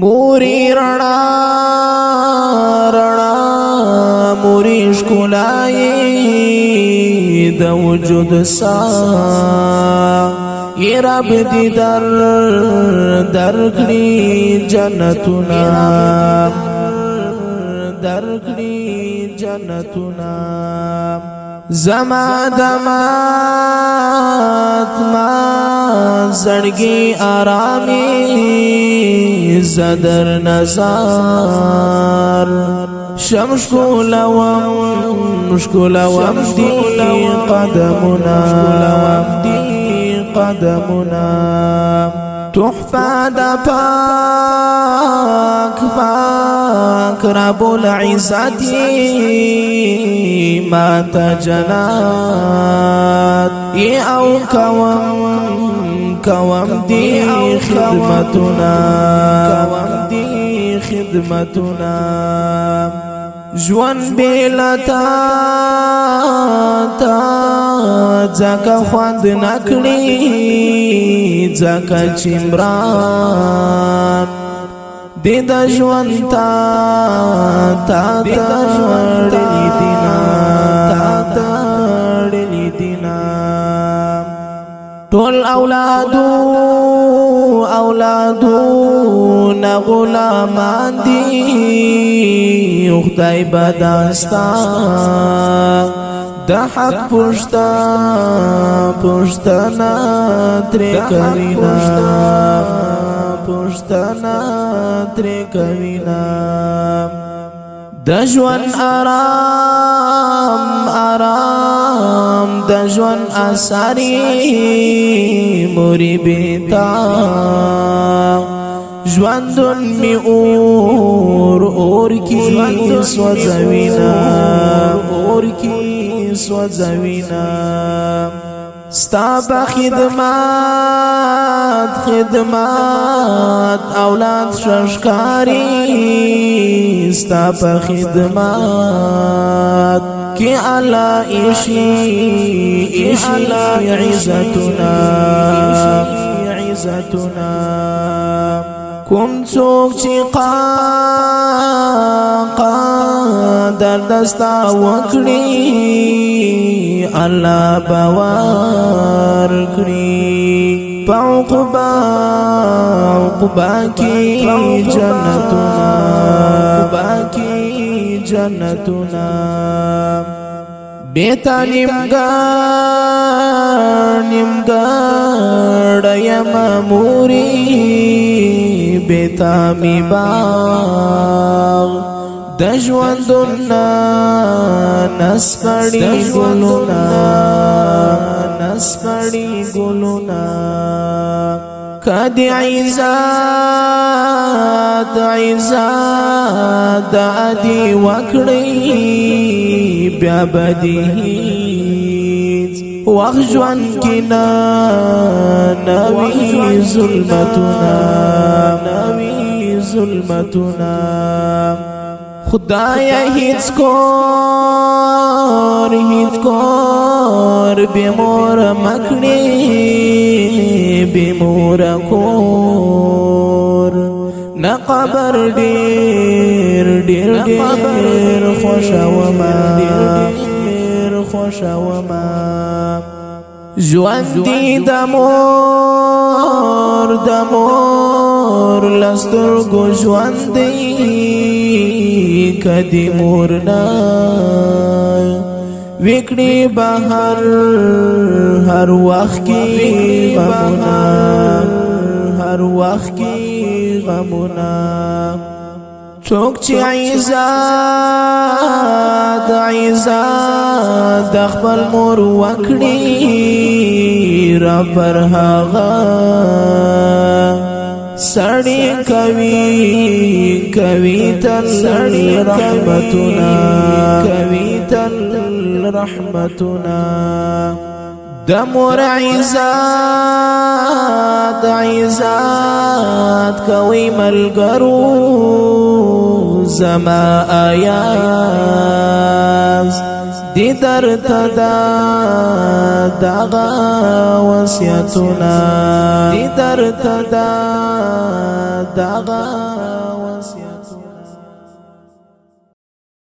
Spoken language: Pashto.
موری رڼا رڼا موری ښکلای د وجود سا ای رب دی درکړي جنتنا درکړي جنتنا زما دمات ما زړګي آرامي زدر نظر شمشکولوم دی قدمنا تحفة دا پاک رب العزت ما تجنات او کوم دی خدمتنا جوان بیلتا زکا خواند نکڑی زکا چمران دیده جوان تا تاڑلی دینا طول اولادو نغلامان دی خدای بداستا دا حق پشتنا تری کوینا دجوان آرام دجوان آساری موری بیتا جواندون می اور کی سوزوینا ستا با خدمات اولاد ششکاری ستا با خدمات کی اللہ ایشی عزتنا کم څوک چې قدر دستا وکړي الله باور کړي عقبا کی جنتنا بیتا نیمګړ یم موری بیتا می باغ د ژوندونه نسپړي ګلونه کدی عزت عدی وکړي بیا بدیهیت وخت ژوند کې نوی ظلمتنا خدایا هیڅ کور بیمور مکړي بیمور کور نا قبر ډیر خوشوما ژوند دی د مور لسترګو ژوند دی کدی مورنا وکړي بهر هر وخت کې غمونه څوک چې عزت د خپل مور وکړي را پر هغه سړی کوي تل رحمتنا د مور عزت کوي ملګرو زما آیاز دی درتدا دغا وصیتنا دی درتدا دغا وصیتنا